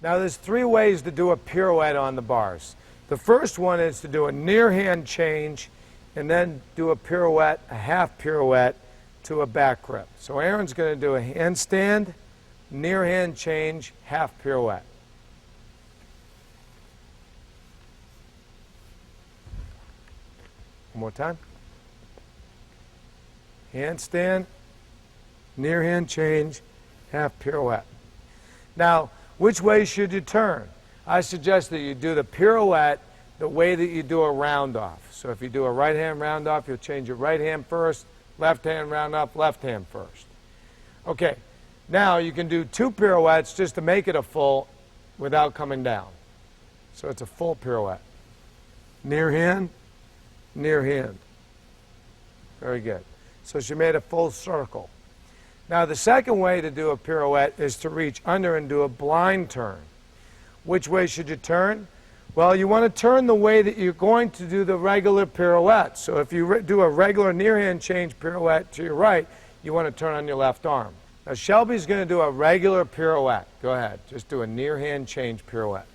Now there's three ways to do a pirouette on the bars. The first one is to do a near hand change and then do a pirouette, a half pirouette to a back grip. So Aaron's going to do a handstand, near hand change, half pirouette. One more time. Handstand, near hand change, half pirouette. Now, which way should you turn? I suggest that you do the pirouette the way that you do a round off. So if you do a right hand round off, you'll change your right hand first, left hand round off, left hand first. Okay, now you can do two pirouettes just to make it a full without coming down. So it's a full pirouette. Near hand, near hand. Very good. So she made a full circle. Now the second way to do a pirouette is to reach under and do a blind turn. Which way should you turn? Well, you want to turn the way that you're going to do the regular pirouette. So if you do a regular near hand change pirouette to your right, you want to turn on your left arm. Now Shelby's going to do a regular pirouette. Go ahead. Just do a near hand change pirouette.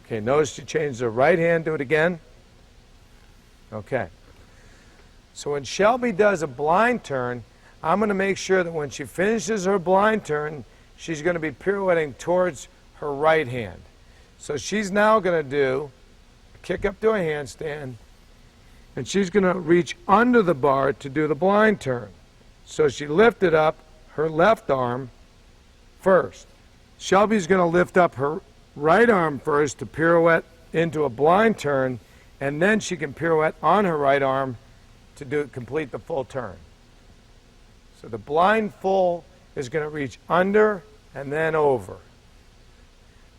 Okay, notice you change the right hand. Do it again. Okay. So when Shelby does a blind turn, I'm going to make sure that when she finishes her blind turn, she's going to be pirouetting towards her right hand. So she's now going to do a kick up to a handstand, and she's going to reach under the bar to do the blind turn. So she lifted up her left arm first. Shelby's going to lift up her right arm first to pirouette into a blind turn, and then she can pirouette on her right arm to complete the full turn. So the blind full is going to reach under and then over.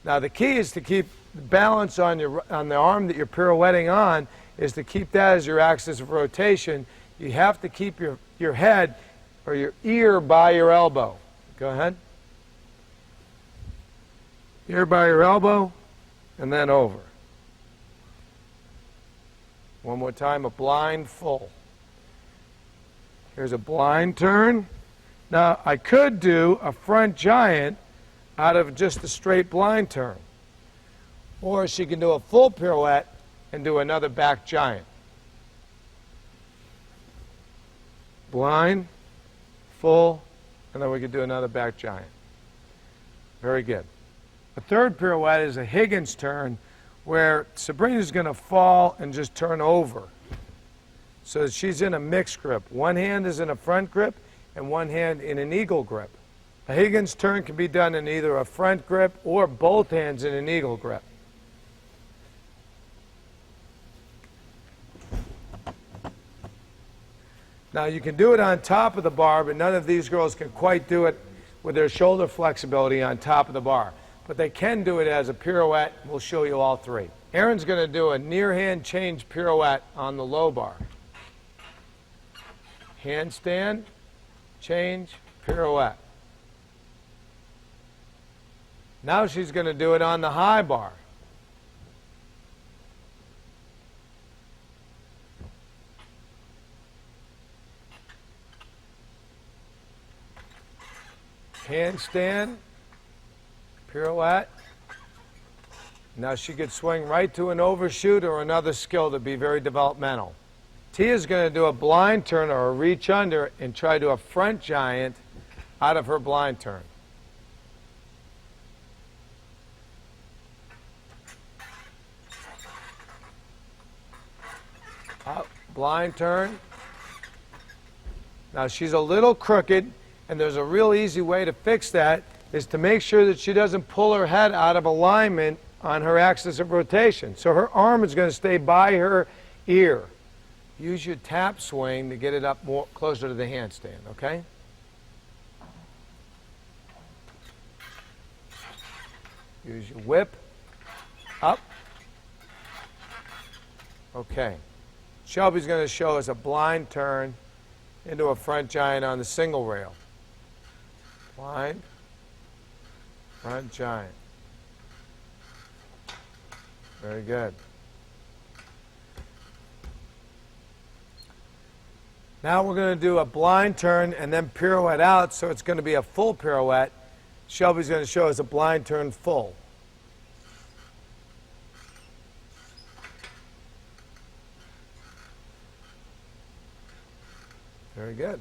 Now the key is to keep the balance on the arm that you're pirouetting on, is to keep that as your axis of rotation. You have to keep your head or your ear by your elbow. Go ahead. Ear by your elbow and then over. One more time, a blind full. Here's a blind turn. Now I could do a front giant out of just a straight blind turn. Or she can do a full pirouette and do another back giant. Blind, full, and then we could do another back giant. Very good. A third pirouette is a HIGGINS turn, where Sabrina's going to fall and just turn over. So she's in a mixed grip. One hand is in a front grip and one hand in an eagle grip. A HIGGINS turn can be done in either a front grip or both hands in an eagle grip. Now you can do it on top of the bar, but none of these girls can quite do it with their shoulder flexibility on top of the bar. But they can do it as a pirouette. We'll show you all three. Aaron's going to do a near hand change pirouette on the low bar. Handstand, change, pirouette. Now she's going to do it on the high bar. Handstand, pirouette. Now she could swing right to an overshoot or another skill to be very developmental. Tia's going to do a blind turn or a reach under and try to do a front giant out of her blind turn. Up, blind turn. Now she's a little crooked, and there's a real easy way to fix that, is to make sure that she doesn't pull her head out of alignment on her axis of rotation. So her arm is going to stay by her ear. Use your tap swing to get it up more closer to the handstand, okay? Use your whip. Up. Okay. Shelby's going to show us a blind turn into a front giant on the single rail. Blind, front giant. Very good. Now we're going to do a blind turn and then pirouette out, so it's going to be a full pirouette. Shelby's going to show us a blind turn full. Very good.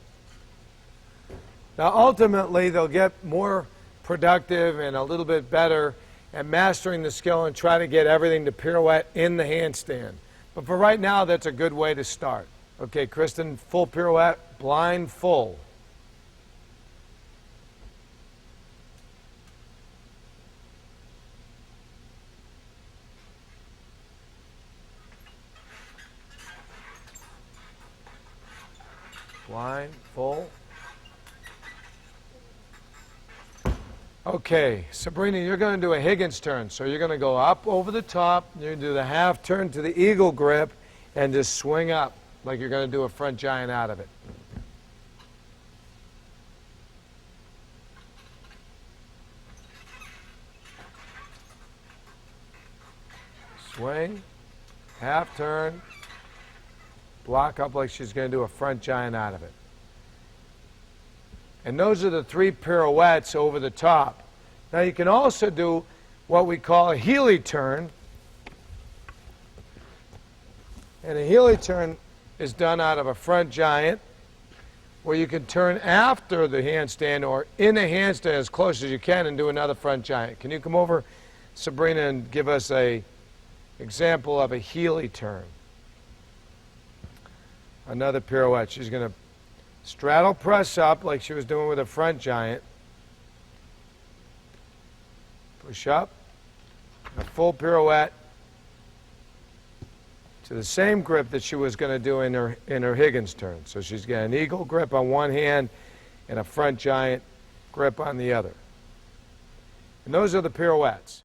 Now, ultimately, they'll get more productive and a little bit better at mastering the skill and try to get everything to pirouette in the handstand. But for right now, that's a good way to start. Okay, Kristen, full pirouette, blind full. Blind, full. Okay, Sabrina, you're going to do a Higgins turn. So you're going to go up over the top, you're going to do the half turn to the eagle grip, and just swing up like you're going to do a front giant out of it. Swing, half turn, block up like she's going to do a front giant out of it. And those are the 3 pirouettes over the top. Now you can also do what we call a HELI turn. And a HELI turn is done out of a front giant, where you can turn after the handstand or in a handstand as close as you can and do another front giant. Can you come over, Sabrina, and give us an example of a HELI turn? Another pirouette. She's going to straddle press up like she was doing with a front giant. Push up. A full pirouette to the same grip that she was going to do in her Higgins turn. So she's got an eagle grip on one hand and a front giant grip on the other. And those are the pirouettes.